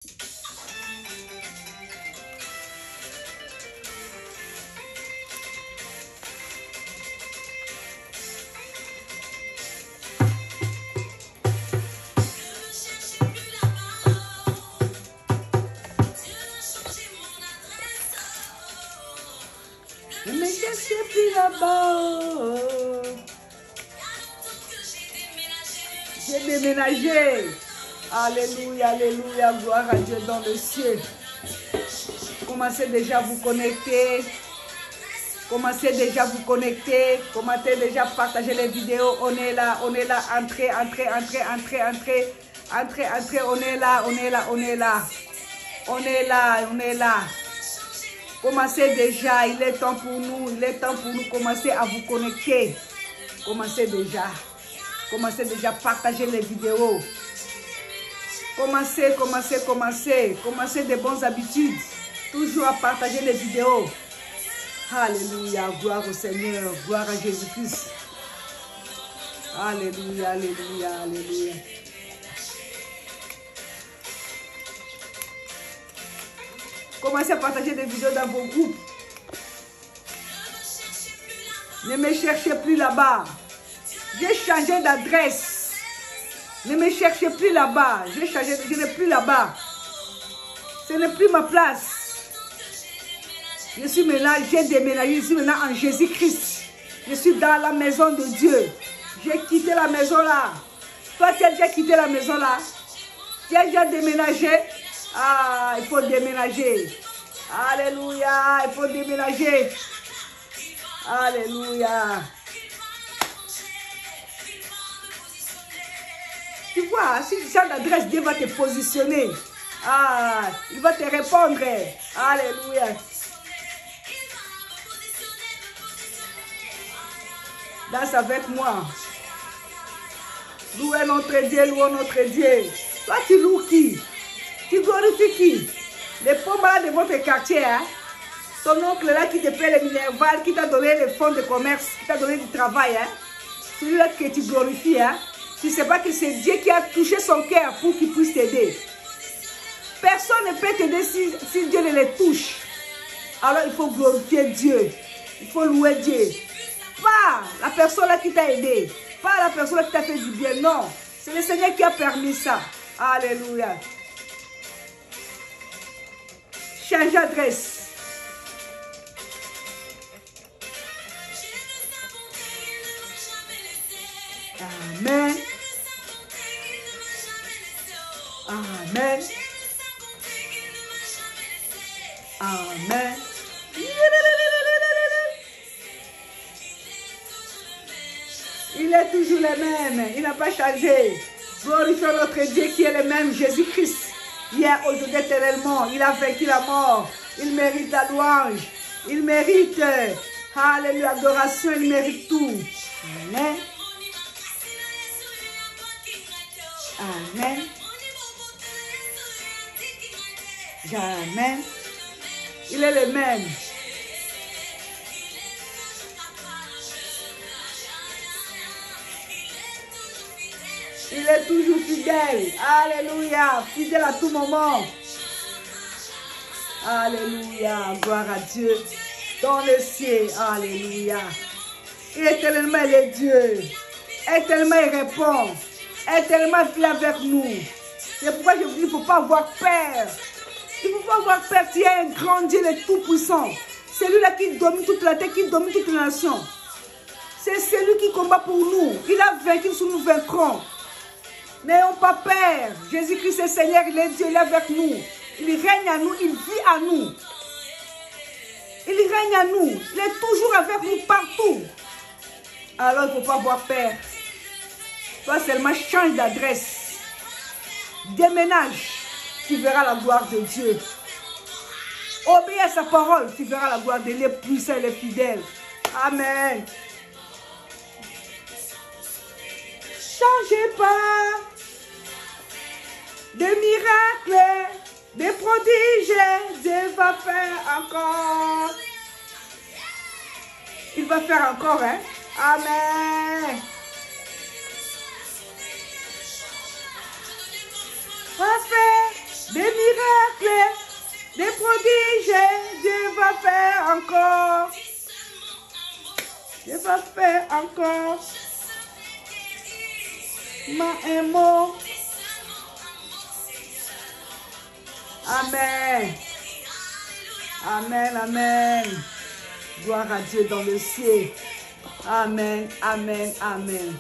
Ne me cherchez plus là-bas. J'ai déménagé. Alléluia, alléluia, gloire à Dieu dans le ciel. Commencez déjà à vous connecter. Commencez déjà à vous connecter. Commencez déjà à partager les vidéos. On est là, entrez, entrez, entrez, entrez, entrez. Entrez, entrez, on est là, on est là, on est là. On est là, on est là. Commencez déjà, il est temps pour nous, commencer à vous connecter. Commencez déjà à partager les vidéos. Commencez des bonnes habitudes. Toujours à partager les vidéos. Alléluia, gloire au Seigneur, gloire à Jésus-Christ. Alléluia, alléluia, alléluia. Commencez à partager des vidéos dans vos groupes. Ne me cherchez plus là-bas. J'ai changé d'adresse. Ne me cherchez plus là-bas. Je n'ai plus là-bas. Ce n'est plus ma place. Je suis maintenant, j'ai déménagé. Je suis maintenant en Jésus-Christ. Je suis dans la maison de Dieu. J'ai quitté la maison là. Toi, tu as déjà quitté la maison là. Tu as déjà déménagé. Ah, il faut déménager. Alléluia, il faut déménager. Alléluia. Tu vois, si tu changes d'adresse, Dieu va te positionner. Ah, il va te répondre. Alléluia. Danse avec moi. Louez notre Dieu, louez notre Dieu. Toi, tu loues qui? Tu glorifies qui? Les pauvres malades de votre quartier, hein? Ton oncle là qui te paie les minervales, qui t'a donné les fonds de commerce, qui t'a donné du travail, hein? Celui-là que tu glorifies, hein? Tu ne sais pas que c'est Dieu qui a touché son cœur pour qu'il puisse t'aider. Personne ne peut t'aider si Dieu ne les touche. Alors il faut glorifier Dieu. Il faut louer Dieu. Pas la personne là qui t'a aidé. Pas la personne là qui t'a fait du bien. Non. C'est le Seigneur qui a permis ça. Alléluia. Change d'adresse. Amen. Amen. Amen. Il est toujours le même. Il n'a pas changé. Glorifions notre Dieu qui est le même, Jésus-Christ. Hier, aujourd'hui, éternellement. Il a vaincu la mort. Il mérite la louange. Il mérite, alléluia, l'adoration. Il mérite tout. Amen. Amen. Jamais. Il est le même. Il est toujours fidèle. Alléluia. Fidèle à tout moment. Alléluia. Gloire à Dieu. Dans le ciel. Alléluia. Il est tellement le Dieu. Éternellement il répond. Éternellement il est avec nous. C'est pourquoi je vous dis, il ne faut pas avoir peur. Il ne faut pas avoir peur. Tu es un grand Dieu, le Tout-Puissant. C'est lui-là qui domine toute la terre, qui domine toute la nation. C'est celui qui combat pour nous. Il a vaincu, nous vaincrons. N'ayons pas peur. Jésus-Christ est Seigneur, il est Dieu, il est avec nous. Il règne à nous, il vit à nous. Il règne à nous. Il est toujours avec nous partout. Alors il ne faut pas avoir peur. Toi seulement change d'adresse. Déménage. Tu verras la gloire de Dieu. Obéis à sa parole. Tu verras la gloire de Dieu. Il est puissant, il est fidèle. Amen. Changez pas. Des miracles, des prodiges, Dieu va faire encore. Il va faire encore, hein? Amen. Va faire des miracles, des prodiges, Dieu va faire encore. Dieu va faire encore. Un mot. Amen. Amen, amen. Gloire à Dieu dans le ciel. Amen, amen, amen.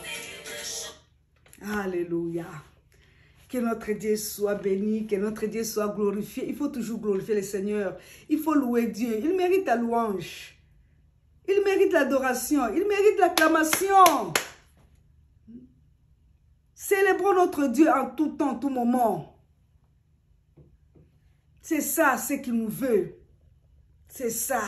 Alléluia. Que notre Dieu soit béni, que notre Dieu soit glorifié. Il faut toujours glorifier le Seigneur. Il faut louer Dieu. Il mérite la louange. Il mérite l'adoration. Il mérite l'acclamation. Célébrons notre Dieu en tout temps, tout moment. C'est ça, ce qu'il nous veut. C'est ça.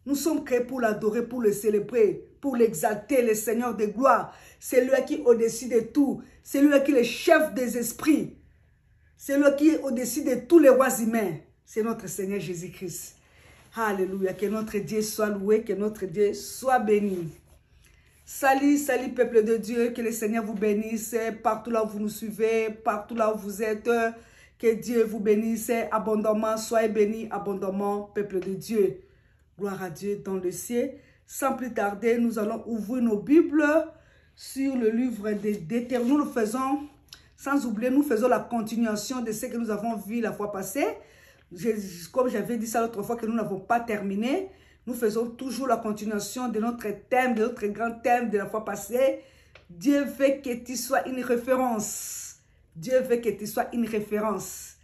Nous sommes créés pour l'adorer, pour le célébrer, pour l'exalter, le Seigneur de gloire. C'est lui qui est au-dessus de tout. C'est lui qui est le chef des esprits. C'est lui qui est au-dessus de tous les rois humains. C'est notre Seigneur Jésus-Christ. Alléluia. Que notre Dieu soit loué, que notre Dieu soit béni. Salut, salut peuple de Dieu. Que le Seigneur vous bénisse partout là où vous nous suivez, partout là où vous êtes. Que Dieu vous bénisse abondamment. Soyez bénis abondamment, peuple de Dieu. Gloire à Dieu dans le ciel. Sans plus tarder, nous allons ouvrir nos Bibles sur le livre d'Éternel. Nous le faisons, sans oublier, nous faisons la continuation de ce que nous avons vu la fois passée. Comme j'avais dit ça l'autre fois que nous n'avons pas terminé, nous faisons toujours la continuation de notre thème, de notre grand thème de la fois passée. Dieu veut que tu sois une référence. Dieu veut que tu sois une référence.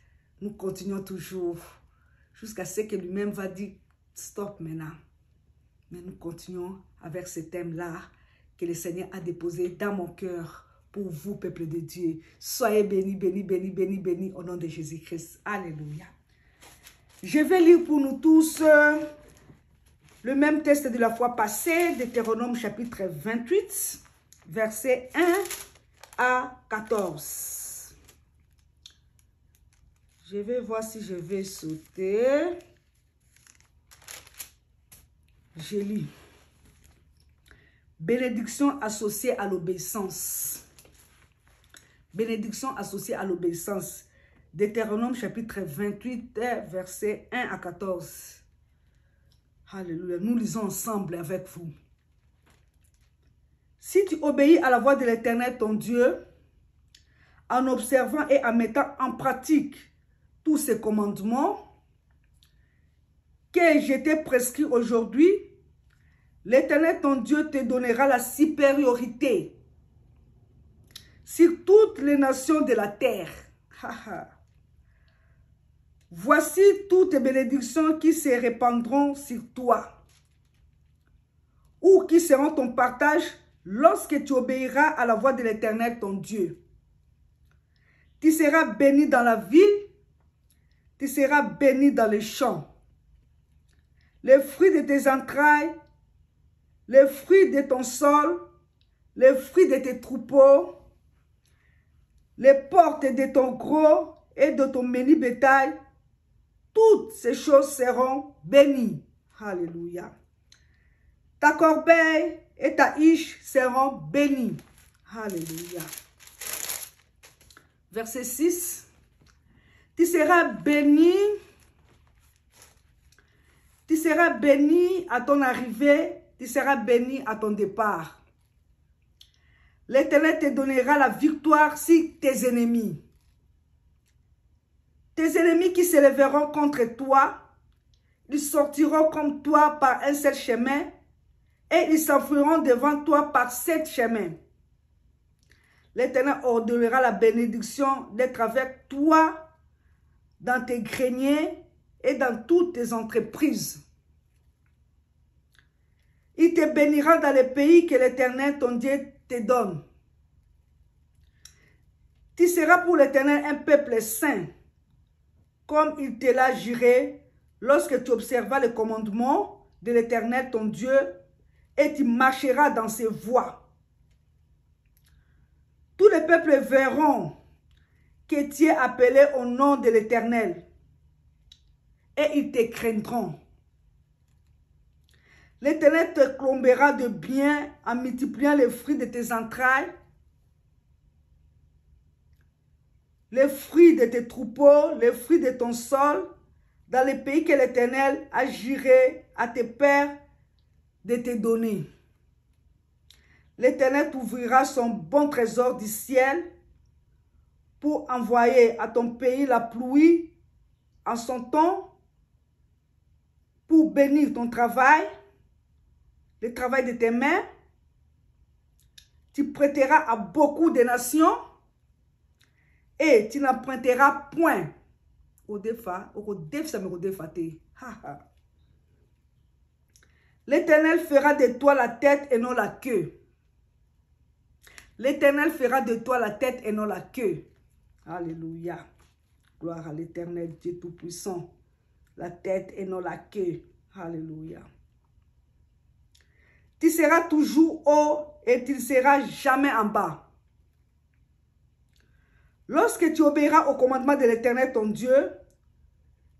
Nous continuons toujours jusqu'à ce que lui-même va dire stop maintenant. Mais nous continuons avec ce thème-là que le Seigneur a déposé dans mon cœur pour vous, peuple de Dieu. Soyez bénis, bénis, bénis, bénis, bénis au nom de Jésus-Christ. Alléluia. Je vais lire pour nous tous le même texte de la fois passée, Deutéronome chapitre 28, versets 1 à 14. Je vais voir si je vais sauter. Je lis. Bénédiction associée à l'obéissance. Bénédiction associée à l'obéissance. Deutéronome chapitre 28, versets 1 à 14. Alléluia. Nous lisons ensemble avec vous. Si tu obéis à la voix de l'Éternel ton Dieu, en observant et en mettant en pratique tous ces commandements que je t'ai prescrits aujourd'hui, l'Éternel ton Dieu te donnera la supériorité sur toutes les nations de la terre. Voici toutes les bénédictions qui se répandront sur toi, ou qui seront ton partage lorsque tu obéiras à la voix de l'Éternel ton Dieu. Tu seras béni dans la ville, tu seras béni dans les champs. Les fruits de tes entrailles, les fruits de ton sol, les fruits de tes troupeaux, les portes de ton gros et de ton menu bétail, toutes ces choses seront bénies. Alléluia. Ta corbeille et ta hiche seront bénies. Alléluia. Verset 6. Tu seras béni. Tu seras béni à ton arrivée. Tu seras béni à ton départ. L'Éternel te donnera la victoire sur tes ennemis. Tes ennemis qui se lèveront contre toi, ils sortiront comme toi par un seul chemin et ils s'enfuiront devant toi par 7 chemins. L'Éternel ordonnera la bénédiction d'être avec toi dans tes greniers et dans toutes tes entreprises. Il te bénira dans le pays que l'Éternel, ton Dieu, te donne. Tu seras pour l'Éternel un peuple saint, comme il te l'a juré lorsque tu observeras le commandement de l'Éternel, ton Dieu, et tu marcheras dans ses voies. Tous les peuples verront que tu es appelé au nom de l'Éternel, et ils te craindront. L'Éternel te comblera de bien en multipliant les fruits de tes entrailles. les fruits de tes troupeaux, les fruits de ton sol, dans les pays que l'Éternel a juré à tes pères de te donner. L'Éternel t'ouvrira son bon trésor du ciel pour envoyer à ton pays la pluie en son temps, pour bénir ton travail, le travail de tes mains. Tu prêteras à beaucoup de nations et tu n'emprunteras point. L'Éternel fera de toi la tête et non la queue. L'Éternel fera de toi la tête et non la queue. Alléluia. Gloire à l'Éternel, Dieu Tout-Puissant. La tête et non la queue. Alléluia. Tu seras toujours haut et tu ne seras jamais en bas. Lorsque tu obéiras au commandement de l'Éternel ton Dieu,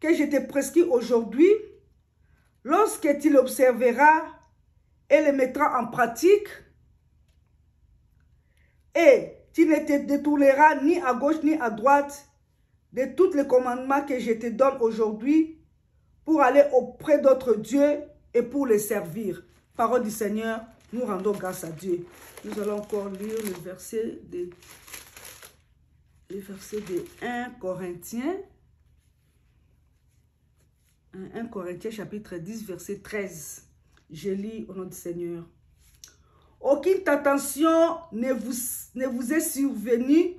que je te prescris aujourd'hui, lorsque tu l'observeras et le mettras en pratique, et tu ne te détourneras ni à gauche ni à droite de tous les commandements que je te donne aujourd'hui pour aller auprès d'autres dieux et pour les servir. Parole du Seigneur, nous rendons grâce à Dieu. Nous allons encore lire le verset de 1 Corinthiens. 1 Corinthiens chapitre 10 verset 13. Je lis au nom du Seigneur. Aucune tentation ne vous est survenue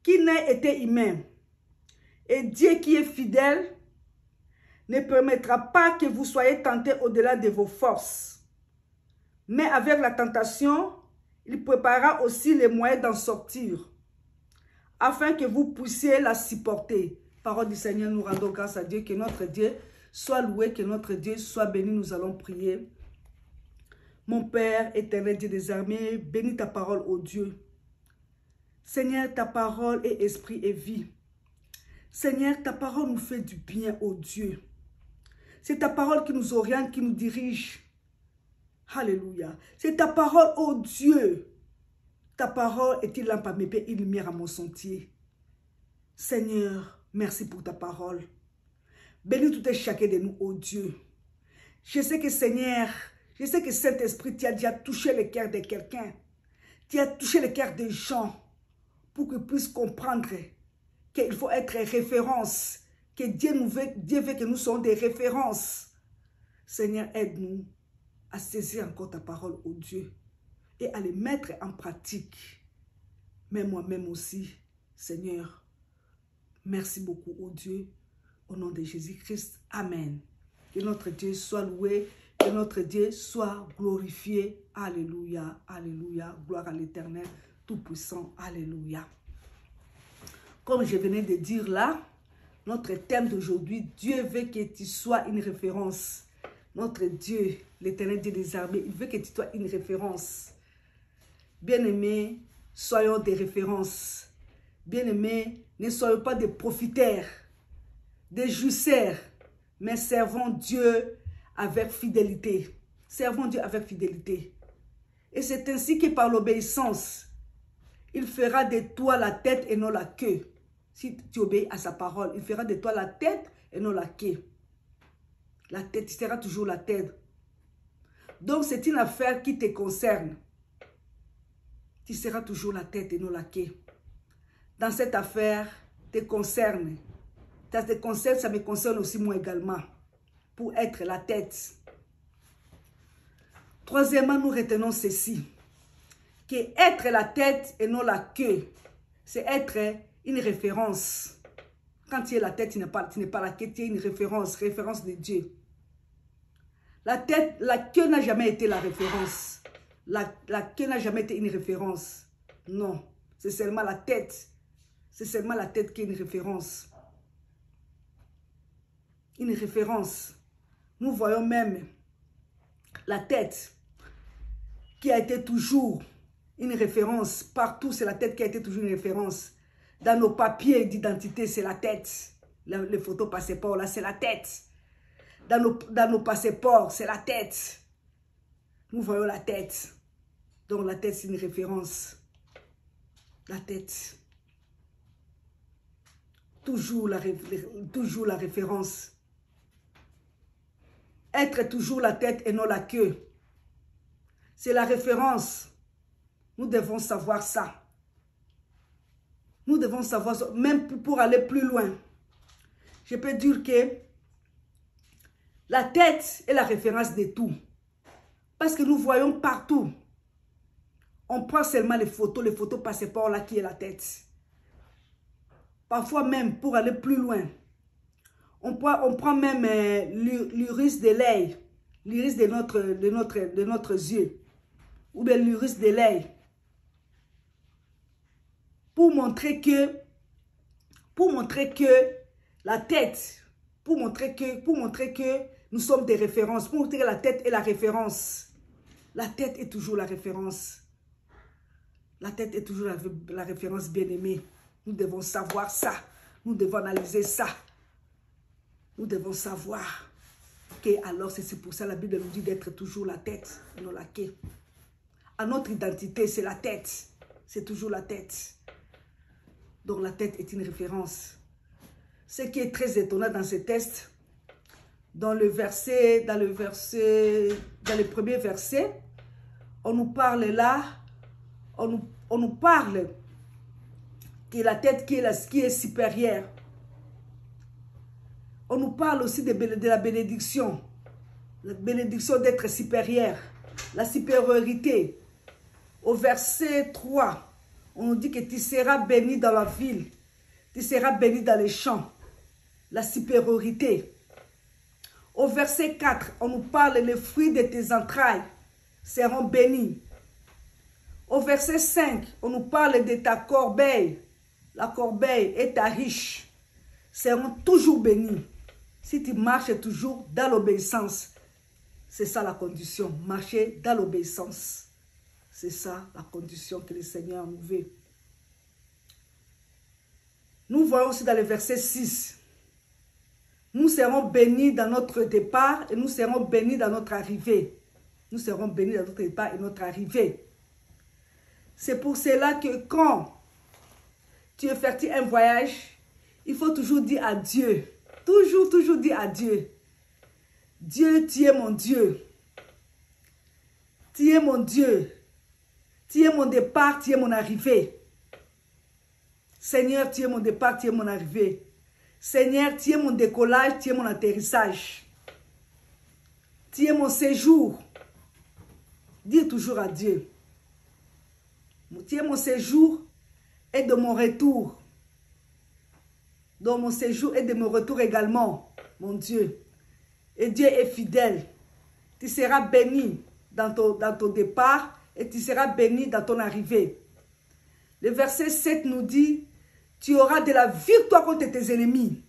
qui n'ait été humaine. Et Dieu qui est fidèle ne permettra pas que vous soyez tentés au-delà de vos forces. Mais avec la tentation, il préparera aussi les moyens d'en sortir, afin que vous puissiez la supporter. Parole du Seigneur, nous rendons grâce à Dieu, que notre Dieu soit loué, que notre Dieu soit béni. Nous allons prier. Mon Père éternel, Dieu des armées, bénis ta parole, ô Dieu. Seigneur, ta parole est esprit et vie. Seigneur, ta parole nous fait du bien, ô Dieu. C'est ta parole qui nous oriente, qui nous dirige. Alléluia. C'est ta parole, ô Dieu. Ta parole est une lampe à mes pieds, une lumière à mon sentier. Seigneur, merci pour ta parole. Bénis tout et chacun de nous, ô Dieu. Je sais que Seigneur, je sais que Saint-Esprit, tu as déjà touché le cœur de quelqu'un. Tu as touché le cœur des gens pour qu'ils puissent comprendre qu'il faut être référence, que Dieu veut que nous soyons des références. Seigneur, aide-nous à saisir encore ta parole, ô Dieu, et à les mettre en pratique. Mais moi-même aussi, Seigneur, merci beaucoup, ô Dieu, au nom de Jésus-Christ. Amen. Que notre Dieu soit loué, que notre Dieu soit glorifié. Alléluia, alléluia, gloire à l'Éternel Tout-Puissant. Alléluia. Comme je venais de dire là, notre thème d'aujourd'hui, Dieu veut que tu sois une référence. Notre Dieu, l'Éternel Dieu des armées, il veut que tu sois une référence. Bien-aimés, soyons des références. Bien-aimés, ne soyons pas des profiteurs, des jouisseurs, mais servons Dieu avec fidélité. Servons Dieu avec fidélité. Et c'est ainsi que par l'obéissance, il fera de toi la tête et non la queue. Si tu obéis à sa parole, il fera de toi la tête et non la queue. La tête, tu seras toujours la tête. Donc c'est une affaire qui te concerne. Tu seras toujours la tête et non la queue. Dans cette affaire, te concerne. Ça te concerne, ça me concerne aussi moi également. Pour être la tête. Troisièmement, nous retenons ceci. Que être la tête et non la queue, c'est être une référence. Quand tu es la tête, tu n'es pas la queue, tu es une référence de Dieu. La tête, la queue n'a jamais été la référence. La queue n'a jamais été une référence. Non, c'est seulement la tête. C'est seulement la tête qui est une référence. Une référence. Nous voyons même la tête qui a été toujours une référence. Partout, c'est la tête qui a été toujours une référence. Dans nos papiers d'identité, c'est la tête. Les photos passeports, là, c'est la tête. Dans nos passeports, c'est la tête. Nous voyons la tête. Donc, la tête, c'est une référence. La tête. toujours la référence. Être toujours la tête et non la queue. C'est la référence. Nous devons savoir ça. Nous devons savoir ça, même pour aller plus loin. Je peux dire que la tête est la référence de tout. Parce que nous voyons partout. On prend seulement les photos passeports là qui est la tête. Parfois même, pour aller plus loin, on prend même l'iris de l'œil, l'iris de notre yeux, ou bien l'iris de l'œil, pour montrer que la tête, pour montrer que nous sommes des références, pour montrer que la tête est la référence. La tête est toujours la référence. La tête est toujours la référence bien-aimée. Nous devons savoir ça. Nous devons analyser ça. Nous devons savoir que alors c'est pour ça la Bible nous dit d'être toujours la tête et non la queue. À notre identité, c'est la tête. C'est toujours la tête. Donc la tête est une référence. Ce qui est très étonnant dans ce texte, dans le premier verset, on nous parle là, on nous parle que la tête qui est supérieure. On nous parle aussi de la bénédiction d'être supérieur, la supériorité. Au verset 3, on nous dit que tu seras béni dans la ville, tu seras béni dans les champs, la supériorité. Au verset 4, on nous parle les fruits de tes entrailles seront bénis. Au verset 5, on nous parle de ta corbeille. La corbeille et ta riche seront toujours bénis. Si tu marches toujours dans l'obéissance, c'est ça la condition. Marcher dans l'obéissance. C'est ça la condition que le Seigneur nous veut. Nous voyons aussi dans le verset 6. Nous serons bénis dans notre départ et nous serons bénis dans notre arrivée. Nous serons bénis dans notre départ et notre arrivée. C'est pour cela que quand tu effectues un voyage, il faut toujours dire à Dieu. Toujours dire à Dieu. Dieu, tu es mon Dieu. Tu es mon Dieu. Tu es mon départ, tu es mon arrivée. Seigneur, tu es mon départ, tu es mon arrivée. Seigneur, tu es mon décollage, tu es mon atterrissage. Tu es mon séjour. Dis toujours à Dieu. Tu es mon séjour et de mon retour. Dans mon séjour et de mon retour également, mon Dieu. Et Dieu est fidèle. Tu seras béni dans ton départ et tu seras béni dans ton arrivée. Le verset 7 nous dit, tu auras de la victoire contre tes ennemis.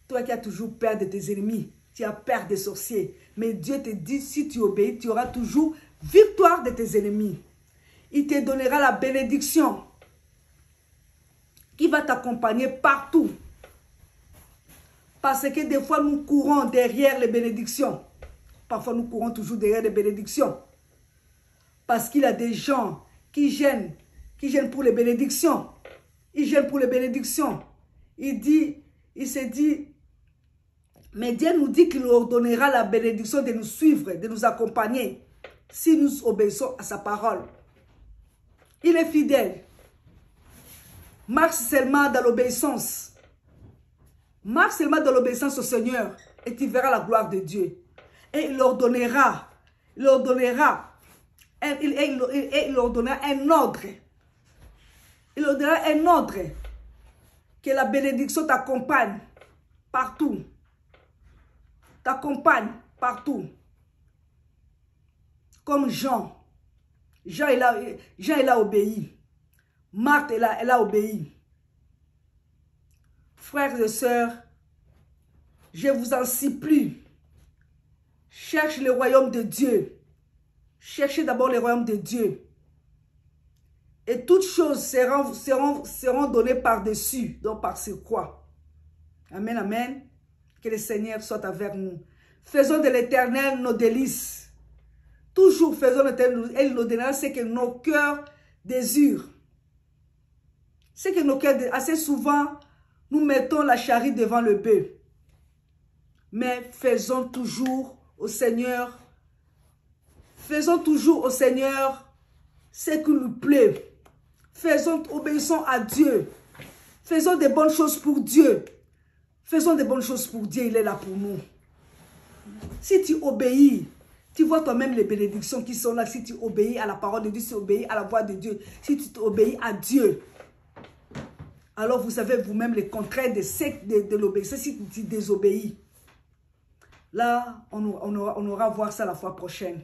Toi qui as toujours peur de tes ennemis, tu as peur des sorciers. Mais Dieu te dit, si tu obéis, tu auras toujours victoire de tes ennemis. Il te donnera la bénédiction qui va t'accompagner partout. Parce que des fois, nous courons derrière les bénédictions. Parfois, nous courons toujours derrière les bénédictions. Parce qu'il y a des gens qui gênent pour les bénédictions. Ils gênent pour les bénédictions. Il se dit, mais Dieu nous dit qu'il nous donnera la bénédiction de nous suivre, de nous accompagner, si nous obéissons à sa parole. Il est fidèle. Marche seulement dans l'obéissance. Marche seulement dans l'obéissance au Seigneur et tu verras la gloire de Dieu. Et il leur donnera un ordre. Il leur donnera un ordre. Que la bénédiction t'accompagne partout. T'accompagne partout. Comme Jean. Jean, il a obéi. Marthe, elle a obéi. Frères et sœurs, je vous en supplie. Cherche le royaume de Dieu. Cherchez d'abord le royaume de Dieu. Et toutes choses seront données par-dessus, donc par ce quoi. Amen, amen. Que le Seigneur soit avec nous. Faisons de l'Éternel nos délices. Toujours faisons de l'Éternel. Elle nous donnera ce que nos cœurs désirent. Ce que nos cœurs désirent. Assez souvent, Nous mettons la charrue devant le bœuf. Mais faisons toujours au Seigneur. Faisons toujours au Seigneur ce qui nous plaît. Obéissons à Dieu. Faisons des bonnes choses pour Dieu. Faisons des bonnes choses pour Dieu. Il est là pour nous. Si tu obéis, tu vois toi-même les bénédictions qui sont là. Si tu obéis à la parole de Dieu, si tu obéis à la voix de Dieu, si tu obéis à Dieu, alors vous savez vous-même les contraires de l'obéissance. Si tu désobéis, là, on aura à voir ça la fois prochaine.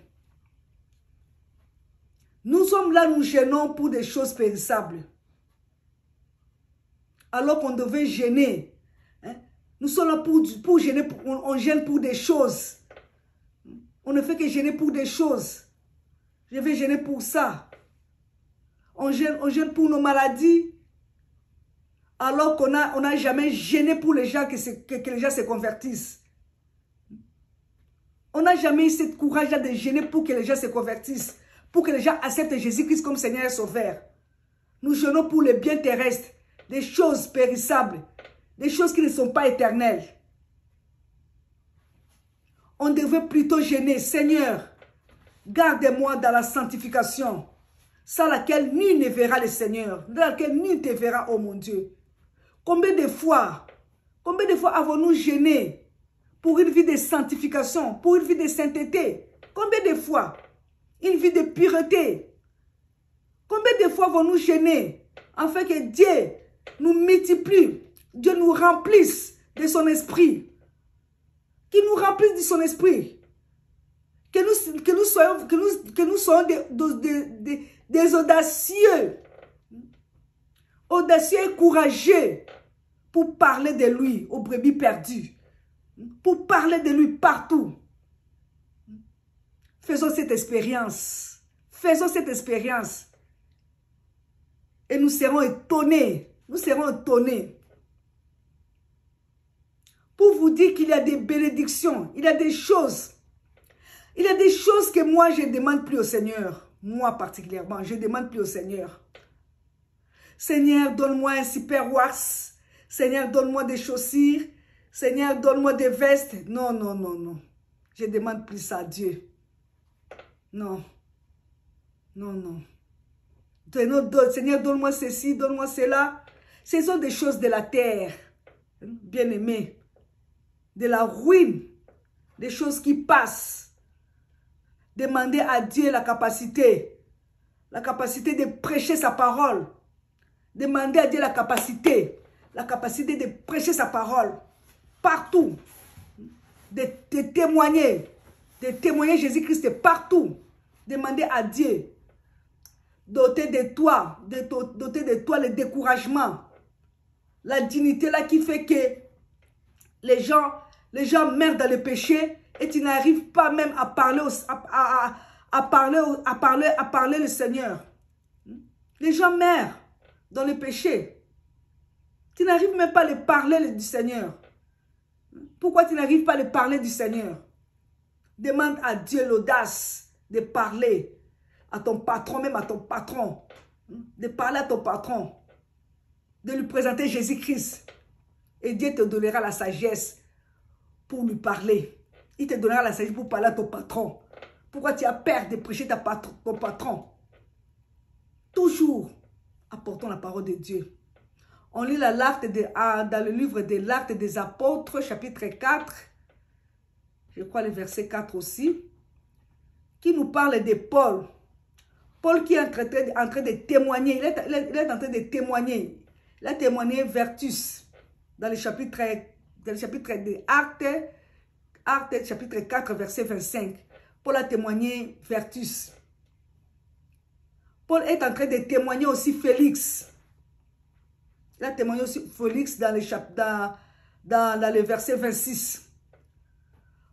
Nous sommes là, nous gênons pour des choses périssables. Alors qu'on devait gêner. Hein? Nous sommes là pour gêner, on gêne pour des choses. On ne fait que gêner pour des choses. Je vais gêner pour ça. On gêne pour nos maladies. Alors qu'on n'a jamais gêné pour les gens, que les gens se convertissent. On n'a jamais eu ce courage-là de gêner pour que les gens se convertissent. Pour que les gens acceptent Jésus-Christ comme Seigneur et Sauveur. Nous gênons pour les biens terrestres, des choses périssables, des choses qui ne sont pas éternelles. On devrait plutôt gêner, Seigneur, garde-moi dans la sanctification, sans laquelle nul ne verra le Seigneur, dans laquelle nul te verra, oh mon Dieu. Combien de fois avons-nous gêné pour une vie de sanctification, pour une vie de sainteté? Combien de fois? Une vie de pureté. Combien de fois avons-nous gêné afin que Dieu nous multiplie, Dieu nous remplisse de son esprit, qu'il nous remplisse de son esprit, que nous soyons des audacieux, audacieux et courageux pour parler de lui aux brebis perdues, pour parler de lui partout. Faisons cette expérience. Faisons cette expérience. Et nous serons étonnés. Nous serons étonnés. Pour vous dire qu'il y a des bénédictions. Il y a des choses. Il y a des choses que moi, je ne demande plus au Seigneur. Moi particulièrement, je ne demande plus au Seigneur. Seigneur, donne-moi un super wax. Seigneur, donne-moi des chaussures. Seigneur, donne-moi des vestes. Non, non, non, non. Je ne demande plus ça à Dieu. Non, non, non. Seigneur, donne-moi ceci, donne-moi cela. Ce sont des choses de la terre, bien-aimés, de la ruine, des choses qui passent. Demandez à Dieu la capacité de prêcher sa parole. Demandez à Dieu la capacité de prêcher sa parole partout, de témoigner. De témoigner Jésus-Christ partout. Demandez à Dieu doter de toi le découragement, la dignité là qui fait que les gens meurent dans le péché et tu n'arrives pas même à parler le Seigneur. Les gens meurent dans le péché. Tu n'arrives même pas à parler du Seigneur. Pourquoi tu n'arrives pas à parler du Seigneur? Demande à Dieu l'audace de parler à ton patron, même à ton patron. De parler à ton patron. De lui présenter Jésus-Christ. Et Dieu te donnera la sagesse pour lui parler. Il te donnera la sagesse pour parler à ton patron. Pourquoi tu as peur de prêcher ton patron? Toujours apportons la parole de Dieu. On lit dans le livre de l'Acte des Apôtres, chapitre 4. Je crois le verset 4 aussi, qui nous parle de Paul. Paul qui est en train de témoigner, il est en train de témoigner. Il a témoigné Vertus dans le chapitre des Actes, chapitre 4, verset 25. Paul a témoigné Vertus. Paul est en train de témoigner aussi Félix. Il a témoigné aussi Félix dans le verset 26.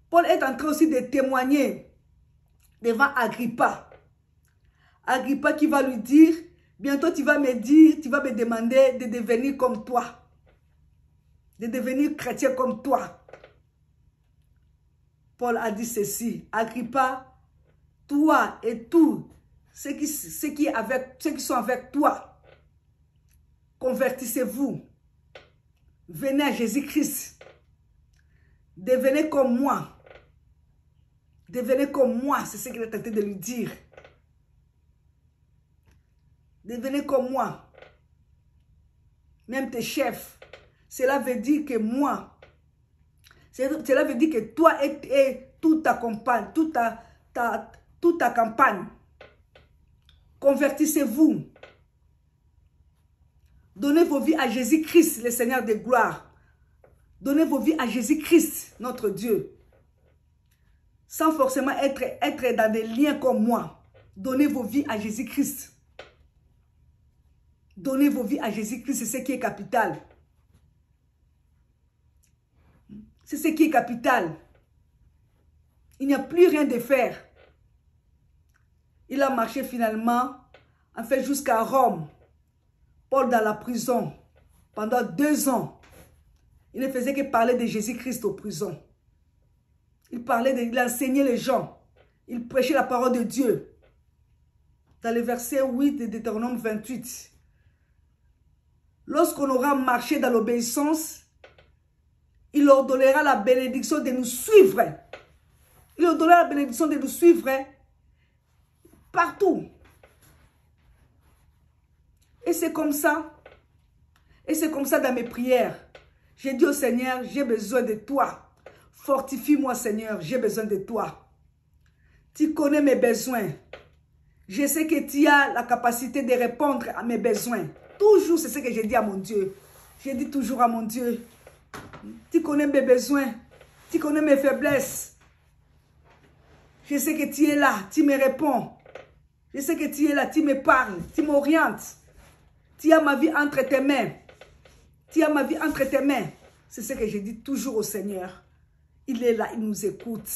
Paul est en train aussi de témoigner devant Agrippa. Agrippa qui va lui dire, bientôt tu vas me demander de devenir comme toi. De devenir chrétien comme toi. Paul a dit ceci, Agrippa, toi et tous ceux qui sont avec toi, convertissez-vous. Venez à Jésus-Christ. Devenez comme moi. Devenez comme moi, c'est ce qu'il est tenté de lui dire. Devenez comme moi. Même tes chefs. Cela veut dire que moi, cela veut dire que toi et toute ta campagne, toute ta campagne, convertissez-vous. Donnez vos vies à Jésus-Christ, le Seigneur de gloire. Donnez vos vies à Jésus-Christ, notre Dieu. Sans forcément être dans des liens comme moi. Donnez vos vies à Jésus-Christ. Donnez vos vies à Jésus-Christ, c'est ce qui est capital. C'est ce qui est capital. Il n'y a plus rien de faire. Il a marché finalement, en fait jusqu'à Rome. Paul dans la prison, pendant 2 ans. Il ne faisait que parler de Jésus-Christ aux prisons. Il enseignait les gens. Il prêchait la parole de Dieu. Dans le verset 8 de Deutéronome 28. Lorsqu'on aura marché dans l'obéissance, il leur donnera la bénédiction de nous suivre. Il leur donnera la bénédiction de nous suivre partout. Et c'est comme ça. Et c'est comme ça dans mes prières. J'ai dit au Seigneur, j'ai besoin de toi. Fortifie-moi, Seigneur, j'ai besoin de toi. Tu connais mes besoins. Je sais que tu as la capacité de répondre à mes besoins. Toujours, c'est ce que j'ai dit à mon Dieu. J'ai dit toujours à mon Dieu, tu connais mes besoins. Tu connais mes faiblesses. Je sais que tu es là, tu me réponds. Je sais que tu es là, tu me parles, tu m'orientes. Tu as ma vie entre tes mains. Tu as ma vie entre tes mains. C'est ce que je dis toujours au Seigneur. Il est là, il nous écoute.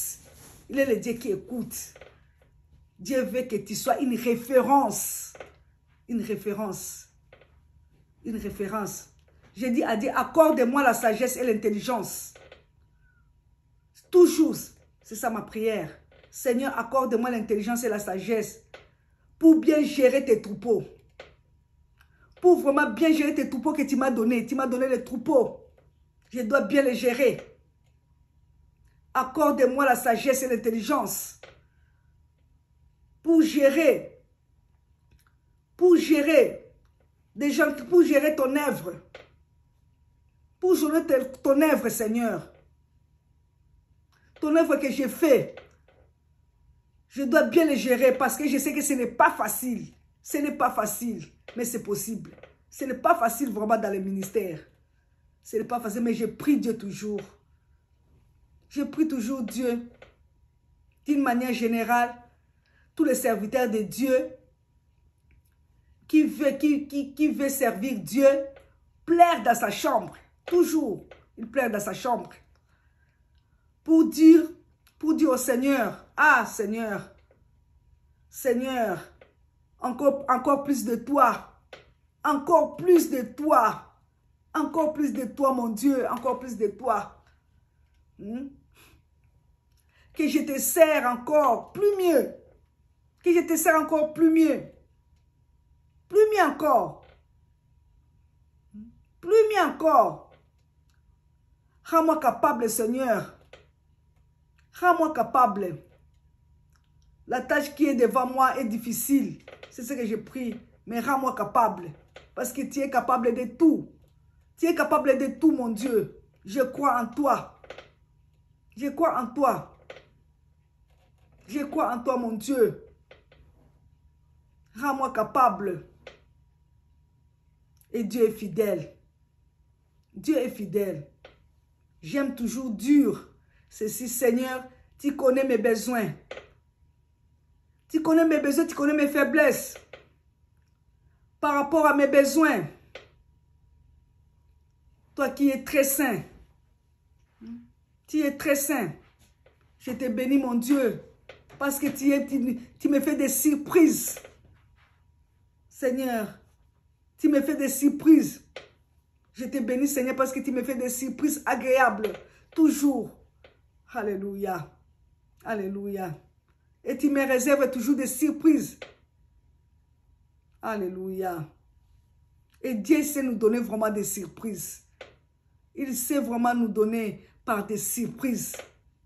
Il est le Dieu qui écoute. Dieu veut que tu sois une référence. Une référence. Une référence. J'ai dit à Dieu, accorde-moi la sagesse et l'intelligence. Toujours, c'est ça ma prière. Seigneur, accorde-moi l'intelligence et la sagesse pour bien gérer tes troupeaux. Pour vraiment bien gérer tes troupeaux que tu m'as donné. Tu m'as donné les troupeaux. Je dois bien les gérer. Accorde-moi la sagesse et l'intelligence pour gérer des gens, pour gérer ton œuvre. Pour gérer ton œuvre, Seigneur. Ton œuvre que j'ai fait. Je dois bien les gérer parce que je sais que ce n'est pas facile. Ce n'est pas facile, mais c'est possible. Ce n'est pas facile vraiment dans le ministère. Ce n'est pas facile, mais je prie Dieu toujours. Je prie toujours Dieu. D'une manière générale, tous les serviteurs de Dieu qui veut servir Dieu, plaire dans sa chambre. Toujours, il plaire dans sa chambre. Pour dire au Seigneur, ah Seigneur, Seigneur, encore plus de toi, encore plus de toi, encore plus de toi mon Dieu, encore plus de toi. Que je te sers encore plus mieux, que je te sers encore plus mieux encore, plus mieux encore. Rends-moi capable Seigneur, rends-moi capable. La tâche qui est devant moi est difficile. C'est ce que je prie. Mais rends-moi capable. Parce que tu es capable de tout. Tu es capable de tout, mon Dieu. Je crois en toi. Je crois en toi. Je crois en toi, mon Dieu. Rends-moi capable. Et Dieu est fidèle. Dieu est fidèle. J'aime toujours dur. Ceci, Seigneur, tu connais mes besoins. Tu connais mes besoins, tu connais mes faiblesses. Par rapport à mes besoins. Toi qui es très saint. Tu es très saint. Je te bénis, mon Dieu. Parce que tu me fais des surprises. Seigneur, tu me fais des surprises. Je te bénis, Seigneur, parce que tu me fais des surprises agréables. Toujours. Alléluia. Alléluia. Et tu me réserves toujours des surprises. Alléluia. Et Dieu sait nous donner vraiment des surprises. Il sait vraiment nous donner par des surprises.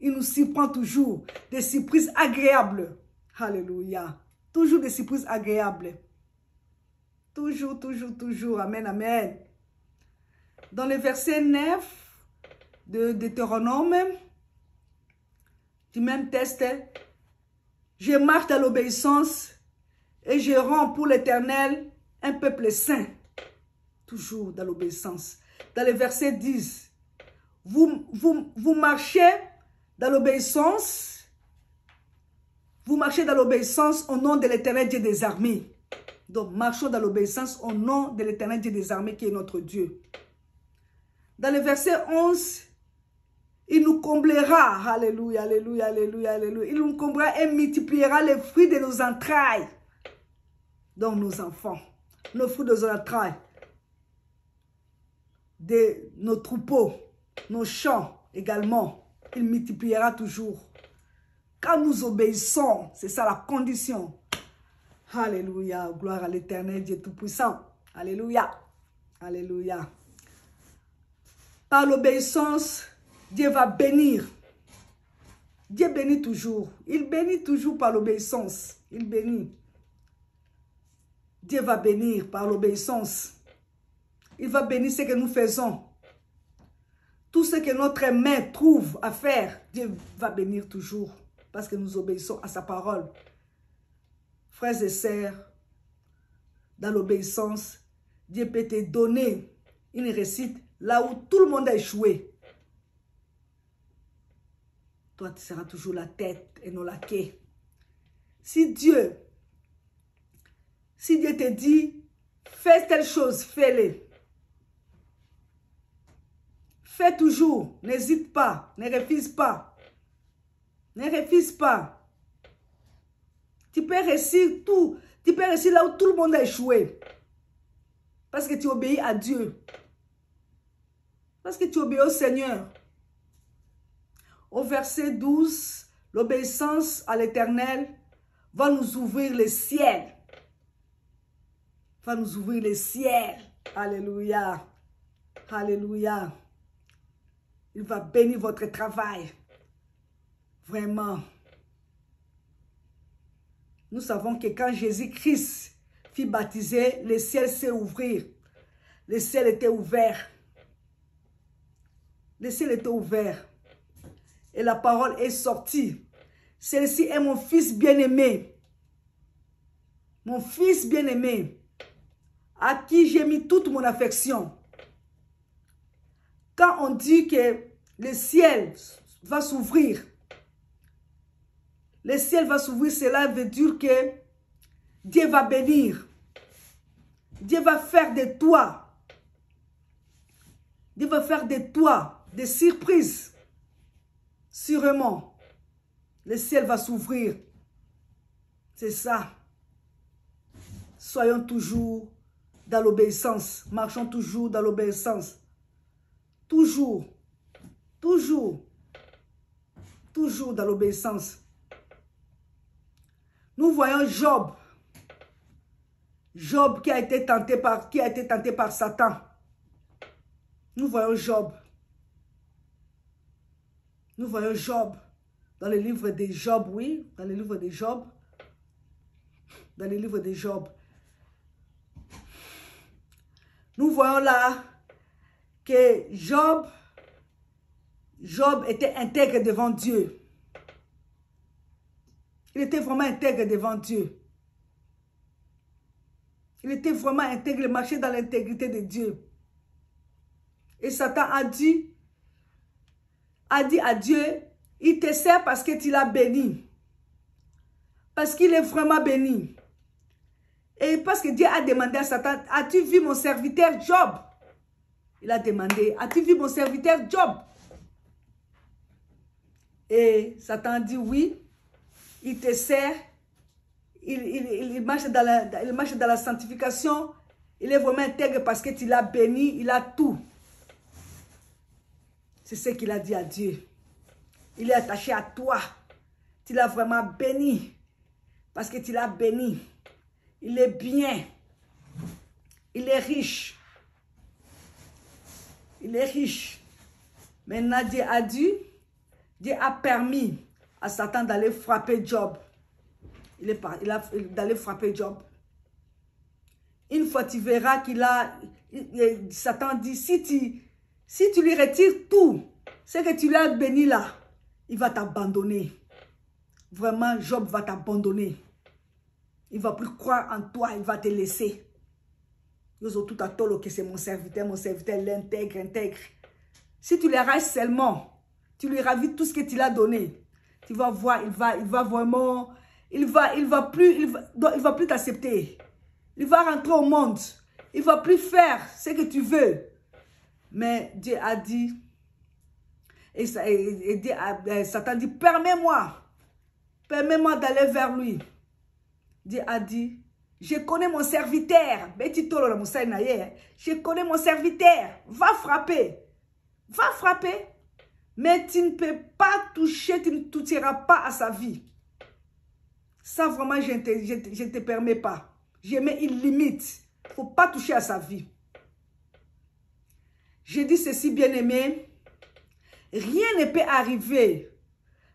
Il nous surprend toujours, des surprises agréables. Alléluia. Toujours des surprises agréables. Toujours, toujours, toujours. Amen, amen. Dans le verset 9 de Deutéronome, du même texte, je marche dans l'obéissance et je rends pour l'Éternel un peuple saint. Toujours dans l'obéissance. Dans le verset 10, vous marchez dans l'obéissance. Vous marchez dans l'obéissance au nom de l'Éternel Dieu des armées. Donc, marchons dans l'obéissance au nom de l'Éternel Dieu des armées qui est notre Dieu. Dans le verset 11, il nous comblera. Alléluia, alléluia, alléluia, alléluia. Il nous comblera et multipliera les fruits de nos entrailles. Donc, nos enfants, nos fruits de nos entrailles, de nos troupeaux, nos champs également. Il multipliera toujours. Quand nous obéissons, c'est ça la condition. Alléluia, gloire à l'Éternel Dieu Tout-Puissant. Alléluia, alléluia. Par l'obéissance, Dieu va bénir. Dieu bénit toujours. Il bénit toujours par l'obéissance. Il bénit. Dieu va bénir par l'obéissance. Il va bénir ce que nous faisons. Tout ce que notre main trouve à faire, Dieu va bénir toujours. Parce que nous obéissons à sa parole. Frères et sœurs, dans l'obéissance, Dieu peut te donner une réussite là où tout le monde a échoué. Toi, tu seras toujours la tête et non la queue. Si Dieu te dit, fais telle chose, fais-le. Fais toujours, n'hésite pas, ne refuse pas. Ne refuse pas. Tu peux réussir tout. Tu peux réussir là où tout le monde a échoué. Parce que tu obéis à Dieu. Parce que tu obéis au Seigneur. Au verset 12, l'obéissance à l'Éternel va nous ouvrir les ciels. Va nous ouvrir les ciels. Alléluia. Alléluia. Il va bénir votre travail. Vraiment. Nous savons que quand Jésus-Christ fut baptisé, le ciel s'est ouvert. Le ciel était ouvert. Le ciel était ouvert. Et la parole est sortie. Celui-ci est mon fils bien-aimé. Mon fils bien-aimé. À qui j'ai mis toute mon affection. Quand on dit que le ciel va s'ouvrir, le ciel va s'ouvrir, cela veut dire que Dieu va bénir. Dieu va faire de toi. Dieu va faire de toi des surprises. Sûrement, le ciel va s'ouvrir. C'est ça. Soyons toujours dans l'obéissance. Marchons toujours dans l'obéissance. Toujours. Toujours. Toujours dans l'obéissance. Nous voyons Job. Job qui a été tenté par Satan. Nous voyons Job. Nous voyons Job. Dans le livre de Job, oui. Dans le livre de Job. Dans le livre de Job. Nous voyons là que Job était intègre devant Dieu. Il était vraiment intègre devant Dieu. Il était vraiment intègre, il marchait dans l'intégrité de Dieu. Et Satan a dit à Dieu, il te sert parce que tu l'as béni. Parce qu'il est vraiment béni. Et parce que Dieu a demandé à Satan, as-tu vu mon serviteur Job? Il a demandé, as-tu vu mon serviteur Job? Et Satan a dit oui. Il te sert, il marche dans la sanctification, il est vraiment intègre parce que tu l'as béni, il a tout. C'est ce qu'il a dit à Dieu. Il est attaché à toi. Tu l'as vraiment béni parce que tu l'as béni. Il est bien. Il est riche. Il est riche. Maintenant, Dieu a permis à Satan d'aller frapper Job. D'aller frapper Job. Une fois tu verras Satan dit, si tu lui retires tout, ce que tu lui as béni là, il va t'abandonner. Vraiment, Job va t'abandonner. Il ne va plus croire en toi, il va te laisser. Tout à tolo que c'est mon serviteur, l'intègre. Si tu les rages seulement, tu lui ravis tout ce que tu lui as donné, tu vas voir, il va vraiment, il va plus t'accepter. Il va rentrer au monde. Il ne va plus faire ce que tu veux. Mais Dieu a dit, Satan dit, permets-moi d'aller vers lui. Dieu a dit, je connais mon serviteur. Je connais mon serviteur. Va frapper. Mais tu ne peux pas toucher, tu ne toucheras pas à sa vie. Ça vraiment, je ne te permets pas. Je mets une limite. Il ne faut pas toucher à sa vie. Je dis ceci, bien-aimé. Rien ne peut arriver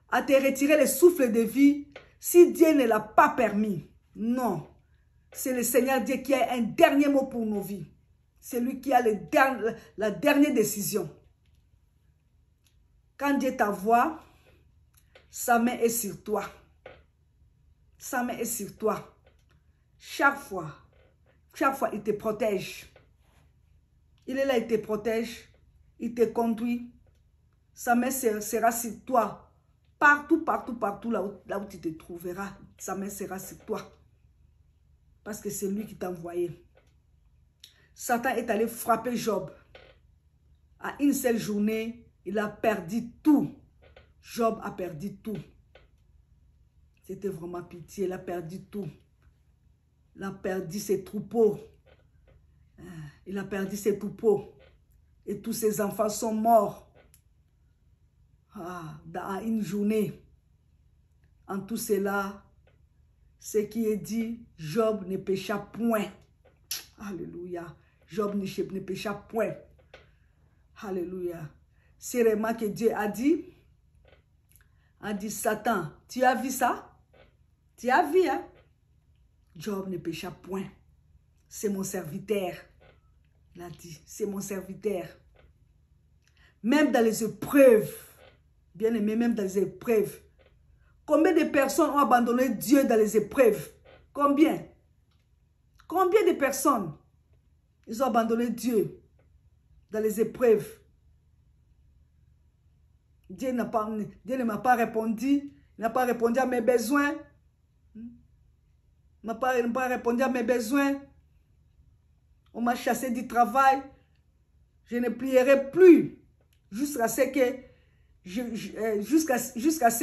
à te retirer le souffle de vie si Dieu ne l'a pas permis. Non. C'est le Seigneur Dieu qui a un dernier mot pour nos vies. C'est lui qui a la dernière décision. Quand Dieu t'envoie, sa main est sur toi. Sa main est sur toi. Chaque fois, il te protège. Il est là, il te protège. Il te conduit. Sa main sera sur toi. Partout, là où tu te trouveras, sa main sera sur toi. Parce que c'est lui qui t'a envoyé. Satan est allé frapper Job. À une seule journée, il a perdu tout. Job a perdu tout. C'était vraiment pitié, il a perdu tout. Il a perdu ses troupeaux. Il a perdu ses troupeaux. Et tous ses enfants sont morts. Dans une journée. En tout cela, ce qui est dit, Job ne pécha point. Alléluia. Job ne pécha point. Alléluia. C'est vraiment que Dieu a dit, Satan, tu as vu ça? Tu as vu, hein? Job ne pécha point. C'est mon serviteur. Il a dit, c'est mon serviteur. Même dans les épreuves, bien aimé, même dans les épreuves, combien de personnes ont abandonné Dieu dans les épreuves? Combien? Combien de personnes ils ont abandonné Dieu dans les épreuves? Dieu ne m'a pas répondu. Il n'a pas répondu à mes besoins. Il n'a pas répondu à mes besoins. On m'a chassé du travail. Je ne prierai plus jusqu'à ce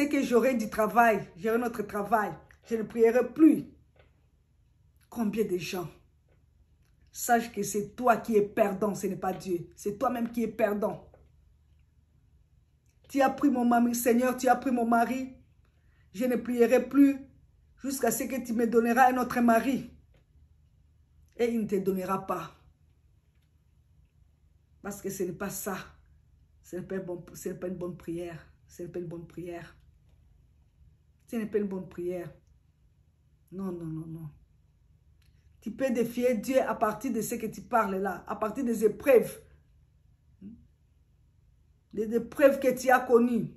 que j'aurai du travail. J'aurai notre travail. Je ne prierai plus. Combien de gens? Sache que c'est toi qui es perdant, ce n'est pas Dieu. C'est toi-même qui es perdant. Tu as pris mon mari, Seigneur, tu as pris mon mari. Je ne prierai plus jusqu'à ce que tu me donneras un autre mari. Et il ne te donnera pas. Parce que ce n'est pas ça. Ce n'est pas une bonne prière. Ce n'est pas une bonne prière. Ce n'est pas une bonne prière. Non, non, non, non. Tu peux défier Dieu à partir de ce que tu parles là. À partir des épreuves. Des épreuves que tu as connues.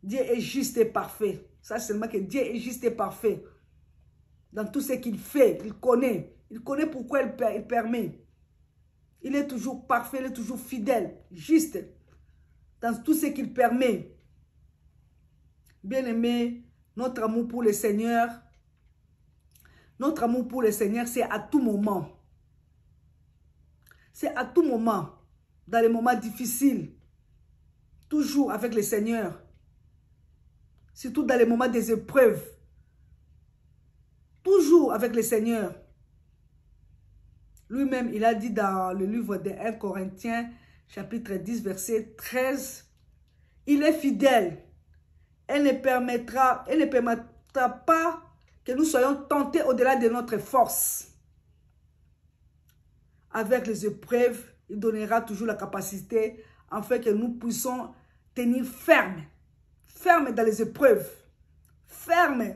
Dieu est juste et parfait. Ça, c'est seulement que Dieu est juste et parfait. Dans tout ce qu'il fait, il connaît. Il connaît pourquoi il permet. Il est toujours parfait, il est toujours fidèle, juste. Dans tout ce qu'il permet. Bien-aimé, notre amour pour le Seigneur, c'est à tout moment. C'est à tout moment. Dans les moments difficiles. Toujours avec le Seigneur. Surtout dans les moments des épreuves. Toujours avec le Seigneur. Lui-même, il a dit dans le livre de 1 Corinthiens, chapitre 10, verset 13, il est fidèle. Elle ne permettra pas que nous soyons tentés au-delà de notre force. Avec les épreuves, Il donnera toujours la capacité afin que nous puissions tenir ferme. Ferme dans les épreuves. Ferme.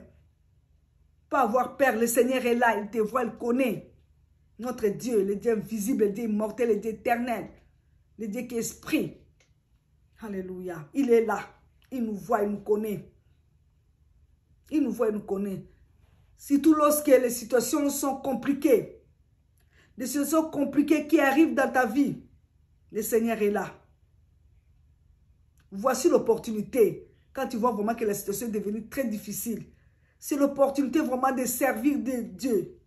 Pas avoir peur. Le Seigneur est là. Il te voit, il connaît. Notre Dieu, le Dieu invisible, le Dieu immortel, le Dieu éternel. Le Dieu qui est esprit. Alléluia. Il est là. Il nous voit, il nous connaît. Il nous voit, il nous connaît. Surtout lorsque les situations sont compliquées. Des situations compliquées qui arrivent dans ta vie. Le Seigneur est là. Voici l'opportunité. Quand tu vois vraiment que la situation est devenue très difficile. C'est l'opportunité vraiment de servir de Dieu.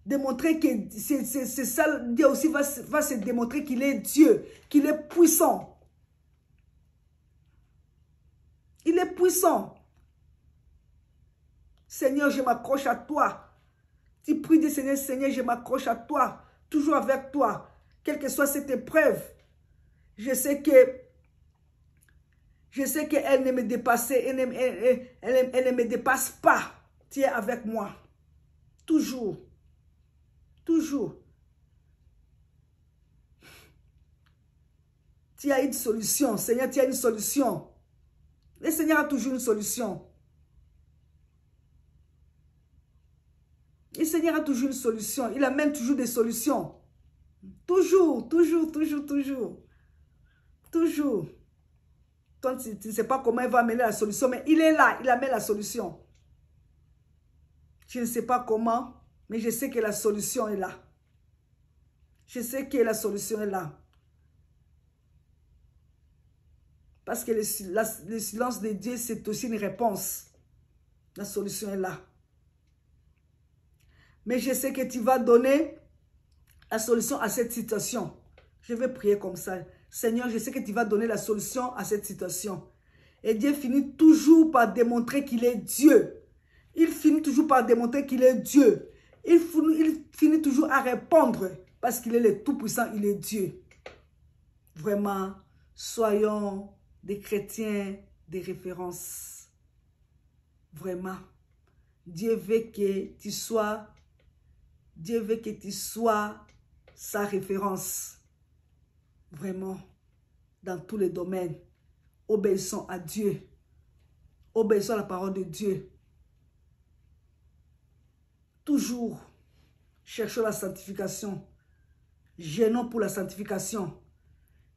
De montrer que c'est ça. Dieu aussi va se démontrer qu'il est Dieu. Qu'il est puissant. Il est puissant. Seigneur, je m'accroche à toi. Tu pries de Seigneur, Seigneur, je m'accroche à toi. Toujours avec toi. Quelle que soit cette épreuve. Je sais qu'elle ne me dépasse, elle ne me dépasse pas. Tu es avec moi. Toujours. Toujours. Tu as une solution. Seigneur, tu as une solution. Le Seigneur a toujours une solution. Le Seigneur a toujours une solution. Il amène toujours des solutions. Toujours, toujours, toujours, toujours. Toujours. Toi, tu ne sais pas comment il va amener la solution, mais il est là, il amène la solution. Je ne sais pas comment, mais je sais que la solution est là. Je sais que la solution est là. Parce que le silence de Dieu, c'est aussi une réponse. La solution est là. Mais je sais que tu vas donner la solution à cette situation. Je vais prier comme ça. Seigneur, je sais que tu vas donner la solution à cette situation. Et Dieu finit toujours par démontrer qu'il est Dieu. Il finit toujours par démontrer qu'il est Dieu. Il finit toujours à répondre parce qu'il est le Tout-Puissant, il est Dieu. Vraiment, soyons des chrétiens de référence. Vraiment. Dieu veut que tu sois sa référence. Vraiment, dans tous les domaines. Obéissons à Dieu. Obéissons à la parole de Dieu. Toujours, cherchons la sanctification. Gênons pour la sanctification.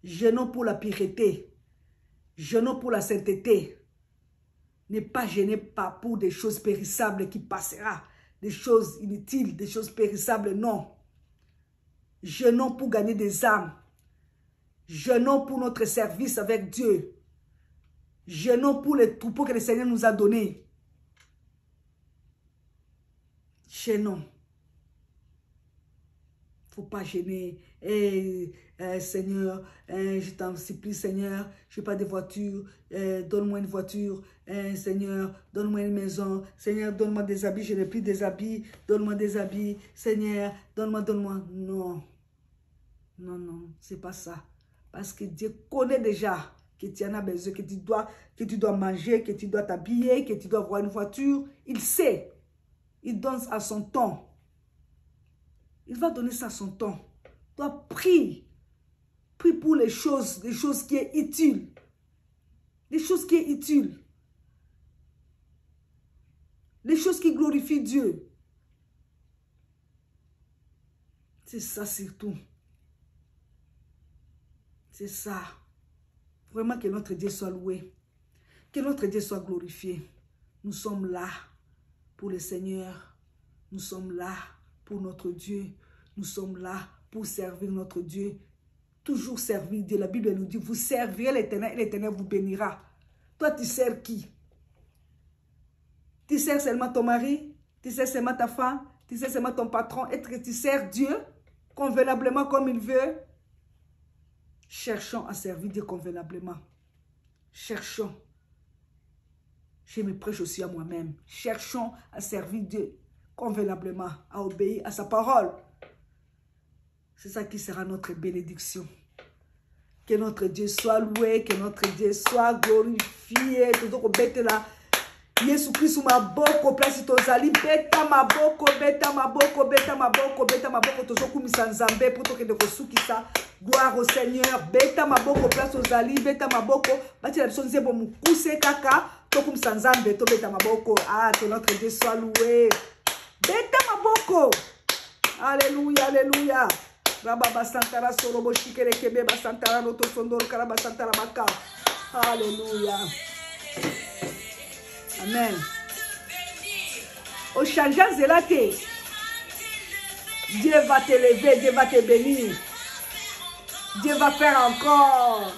Gênons pour la pureté. Gênons pour la sainteté. Ne pas gêner pour des choses périssables qui passeront. Des choses inutiles, des choses périssables, non. Gênons pour gagner des âmes. Gênons pour notre service avec Dieu. Gênons pour les troupeaux que le Seigneur nous a donnés. Gênons. Il ne faut pas gêner. Seigneur, je t'en supplie, Seigneur, je n'ai pas de voiture. Donne-moi une voiture. Seigneur, donne-moi une maison. Seigneur, donne-moi des habits. Je n'ai plus des habits. Donne-moi des habits. Seigneur, donne-moi. Non. Non, non, c'est pas ça. Parce que Dieu connaît déjà que tu en as besoin, que tu dois manger, que tu dois t'habiller, que tu dois avoir une voiture. Il sait. Il donne à son temps. Il va donner ça à son temps. Toi, prie. Prie pour les choses qui sont utiles. Les choses qui sont utiles. Les choses qui glorifient Dieu. C'est ça surtout. C'est ça. Vraiment que notre Dieu soit loué. Que notre Dieu soit glorifié. Nous sommes là pour le Seigneur. Nous sommes là pour notre Dieu. Nous sommes là pour servir notre Dieu. Toujours servir Dieu. La Bible nous dit, vous servirez l'Éternel et l'Éternel vous bénira. Toi, tu sers qui? Tu sers seulement ton mari? Tu sers seulement ta femme? Tu sers seulement ton patron? Est-ce que tu sers Dieu convenablement comme il veut? Cherchons à servir Dieu convenablement. Cherchons. Je me prêche aussi à moi-même. Cherchons à servir Dieu convenablement, à obéir à sa parole. C'est ça qui sera notre bénédiction. Que notre Dieu soit loué, que notre Dieu soit glorifié. Yesu Kristu maboko place tozali beta maboko beta maboko beta maboko beta maboko tozokumisa nzambe pour tokende kosukisa gloire au Seigneur beta maboko place tozali beta maboko bati la biso nzembo mukuse kaka tokumisa nzambe to beta maboko que notre Dieu soit loué beta maboko alléluia alléluia Rababa Santara Sorobo Shikere Kebe Basantara Roto Sondoro Karaba Santara Baka alléluia. Amen. Au changeant zélaté, Dieu va t'élever, Dieu va te bénir. Dieu va faire encore.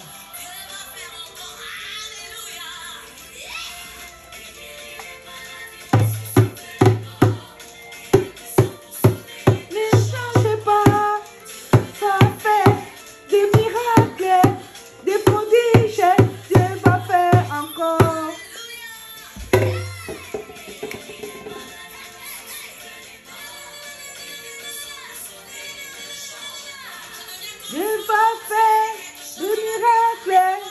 Ne changez pas, ça fait des miracles, des prodiges, Dieu va faire encore. Dieu va faire des miracles,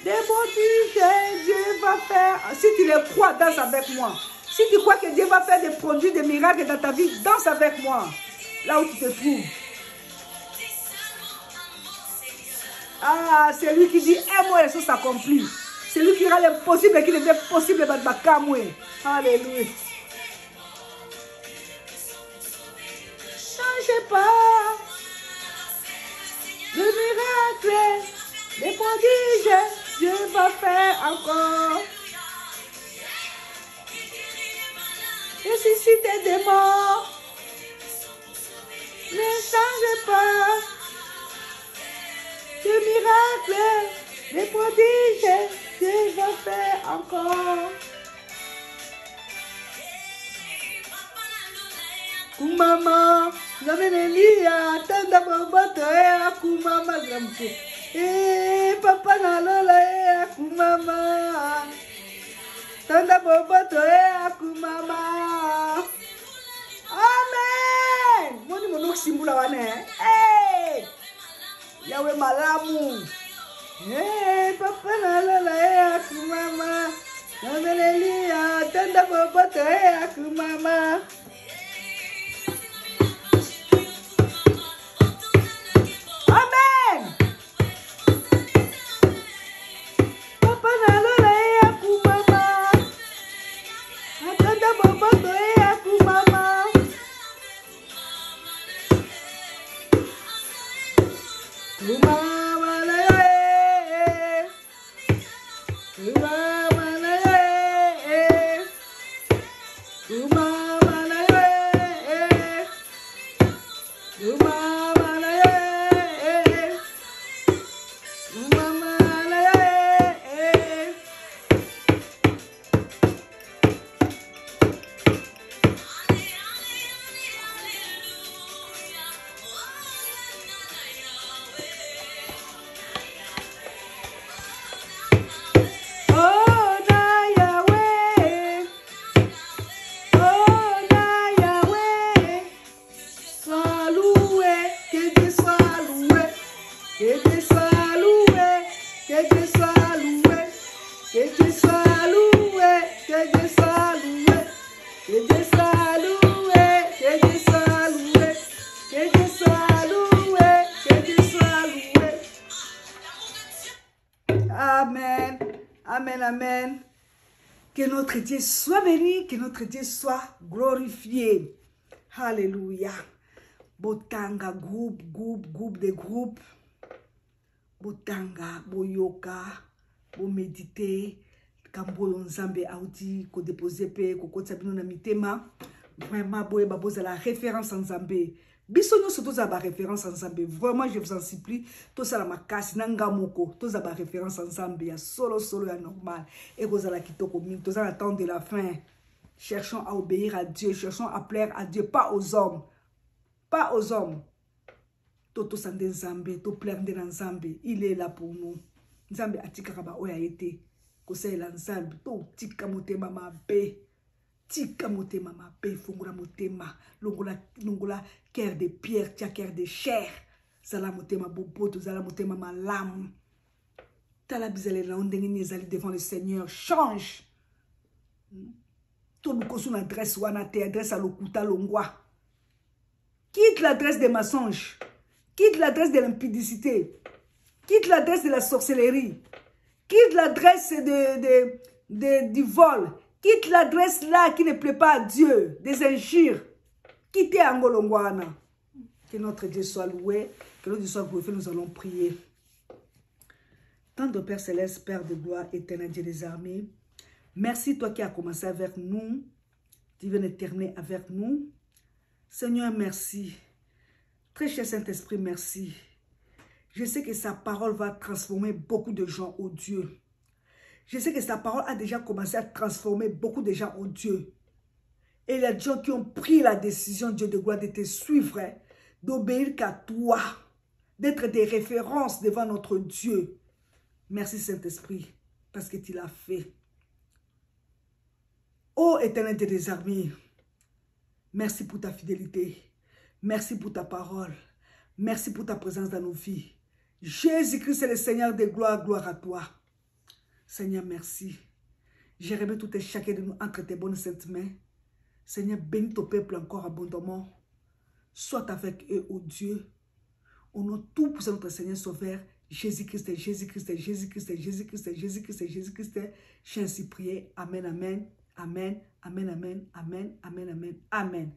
des prodiges, Dieu va faire. Si tu le crois, danse avec moi. Si tu crois que Dieu va faire des produits, des miracles dans ta vie, danse avec moi. Là où tu te trouves. Ah, c'est lui qui dit, moi, les choses s'accomplissent. C'est lui qui rend l'impossible et qui devient possible. Alléluia. Changez pas. Le miracle, les prodiges, Dieu va faire encore. Ressusciter des morts, ne changez pas. Le miracle, les prodiges, Dieu va faire encore. Kumama, Zamenelia, Tanda Boboto, Kumama, Zamke. Papa Nalola, Kumama. Tanda Boboto, Kumama. Amen. Moni monok simbula wane. Yahweh malamu. Papa Nalola, Kumama. Zamenelia, Tanda Boboto, Kumama. Amen. Papa nalola ya kumama. Atanda boboto ya kumama. Kumama na ye. Kumama na ye. Kumama na ye. Kumama. Amen, amen, amen. Que notre Dieu soit béni, que notre Dieu soit glorifié. Alléluia. Botanga, groupe de groupes. Botanga, boyoka, bo méditer. Kamboyo nzambe audi, ko déposer pe, ko kotsabino na mitema. Vraiment, boye baboza la référence en nzambe. Bisonyo surtout za ba référence en nzambe. Vraiment, je vous en supplie. Tout ça la makasi, nangamoko. Tout ça ba référence en nzambe. Ya solo, ya normal. Et vous allez kitoko ming. Tout ça attend de la fin. Cherchons à obéir à Dieu. Cherchons à plaire à Dieu. Pas aux hommes. Pas aux hommes. Toto sande nzambe. To plaire de nzambe. Il est là pour nous. Nzambe atikakaba oya ete. Kosei la nzambe. To tika motema mabe. Tika motema mabe. Fungura motema. Longola cœur de pierre. Tia cœur de chair. Zala motema boboto. Zala motema malamu. Tala bizale la ondengini ezali devant le Seigneur. Change. Tout nous son adresse ou adresse à l'Okuta Longwa. Quitte l'adresse des mensonges. Quitte l'adresse de l'impudicité. Quitte l'adresse de la sorcellerie. Quitte l'adresse du vol. Quitte l'adresse là qui ne plaît pas à Dieu. Des injures. Quittez Angolongwana. Que notre Dieu soit loué. Que notre Dieu soit glorifié. Nous allons prier. Tendre Père Céleste, Père de gloire, éternel Dieu des armées. Merci toi qui as commencé avec nous. Tu viens de terminer avec nous. Seigneur, merci. Très cher Saint-Esprit, merci. Je sais que sa parole va transformer beaucoup de gens au Dieu. Je sais que sa parole a déjà commencé à transformer beaucoup de gens au Dieu. Et les gens qui ont pris la décision, Dieu de gloire, de te suivre, d'obéir qu'à toi, d'être des références devant notre Dieu. Merci Saint-Esprit, parce que tu l'as fait. Ô Éternel des armées, merci pour ta fidélité. Merci pour ta parole. Merci pour ta présence dans nos vies. Jésus-Christ est le Seigneur de gloire, gloire à toi. Seigneur, merci. Je remets tout et chacun de nous entre tes bonnes saintes mains. Seigneur, bénis ton peuple encore abondamment. Sois avec eux, ô Dieu. Au nom tout pour notre Seigneur Sauveur, Jésus-Christ, Jésus-Christ, Jésus-Christ, Jésus-Christ, Jésus-Christ, Jésus-Christ. J'ai ainsi prié. Amen, amen, amen, amen, amen, amen, amen, amen, amen.